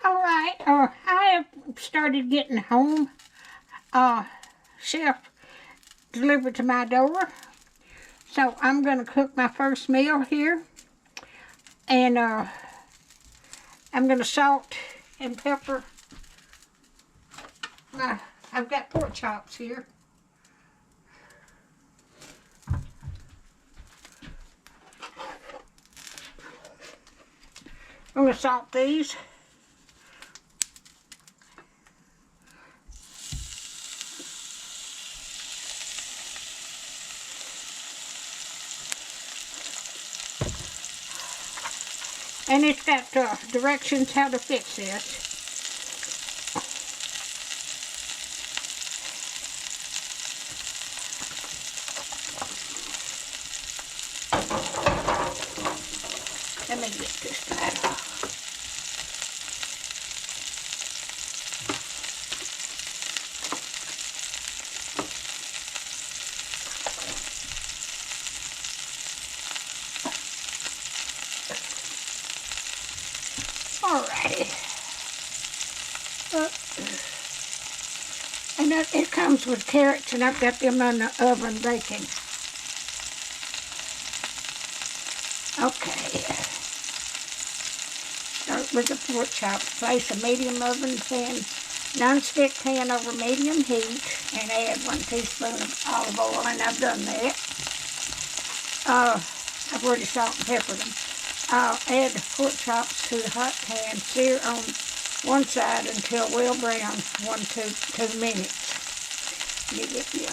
Alright, I have started getting home chef delivered to my door. So I'm going to cook my first meal here. And I'm going to salt and pepper. I've got pork chops here. I'm going to salt these. And it's got directions how to fix this. Let me get this back off. Alrighty. And it comes with carrots, and I've got them in the oven baking. Okay. Start with the pork chops. Place a medium oven pan, non-stick pan over medium heat, and add 1 teaspoon of olive oil, and I've done that. I've already salt and peppered them. I'll add the pork chops to the hot pan, sear on one side until well brown, 1 to 2 minutes. You get your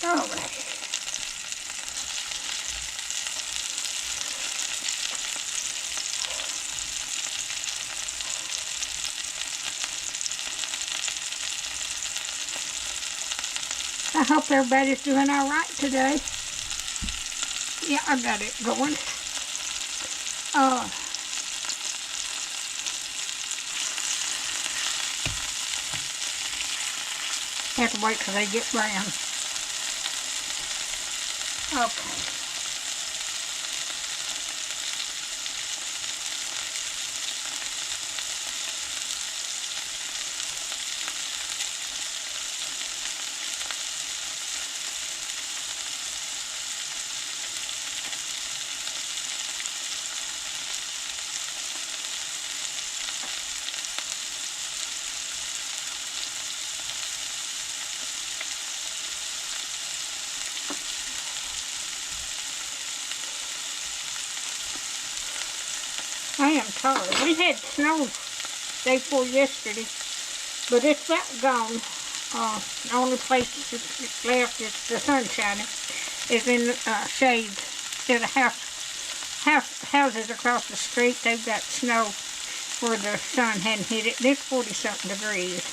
Alright. I hope everybody's doing alright today. Yeah, I got it going. Have to wait till they get brown. Okay. I am tired. We had snow day before yesterday, but it's about gone. The only place that's left is the sunshine is in shade. There's houses across the street. They've got snow where the sun hadn't hit it. It's 40-something degrees.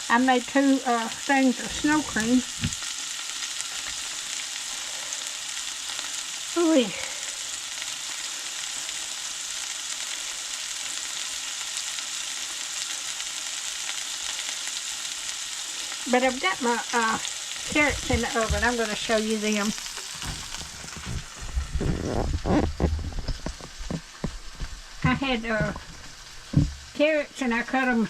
I made 2 things of snow cream. Ooh. But I've got my carrots in the oven. I'm going to show you them. I had carrots, and I cut them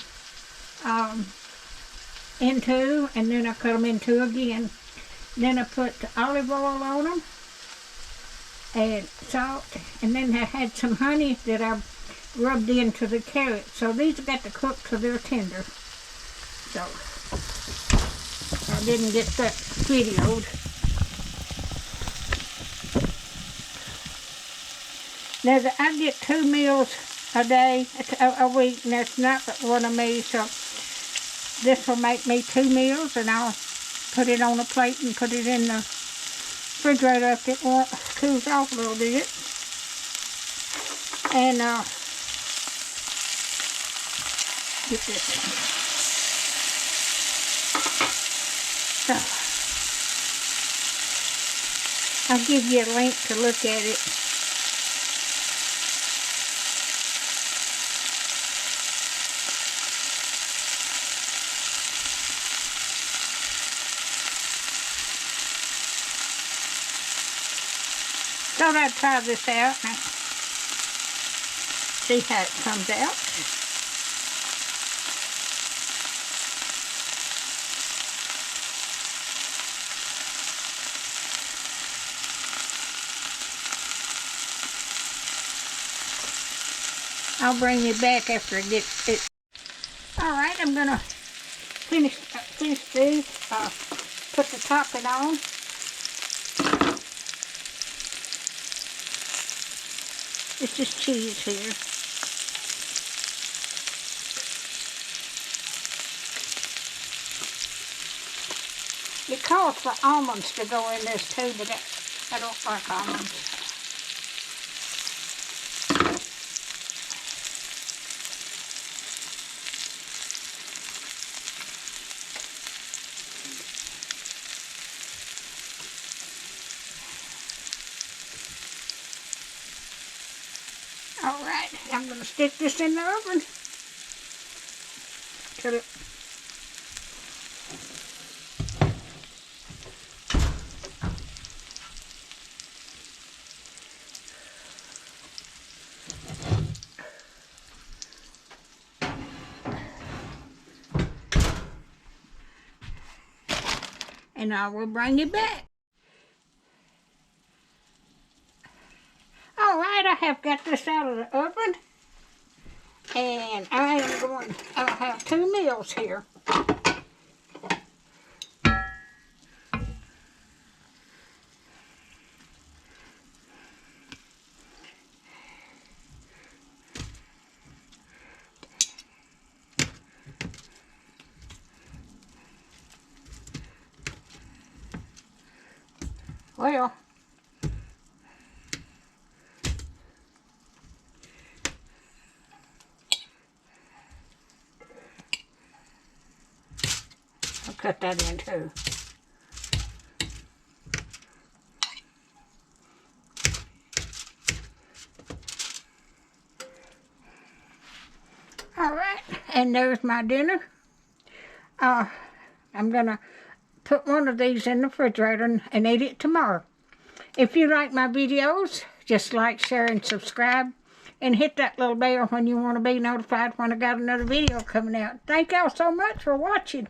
in 2, and then I cut them in 2 again. Then I put the olive oil on them, and salt, and then I had some honey that I rubbed into the carrots. So these got to cook till they're tender. So I didn't get that videoed. Now I get 2 meals a day, a week, and that's not one of me, so this will make me 2 meals, and I'll put it on a plate and put it in the refrigerator if it cools off a little bit. And get this. So, I'll give you a link to look at it. Thought I'd try this out and see how it comes out. I'll bring you back after I get it. Alright, I'm gonna finish these, put the topping on. This is cheese here. It calls for almonds to go in this too, but I don't like almonds. Alright, I'm going to stick this in the oven till it and I will bring it back. Alright, I have got this out of the oven, and I have 2 meals here. Well, I'll cut that in too. Alright, and there's my dinner. I'm gonna put one of these in the refrigerator and eat it tomorrow. If you like my videos, just like, share, and subscribe. And hit that little bell when you want to be notified when I got another video coming out. Thank y'all so much for watching.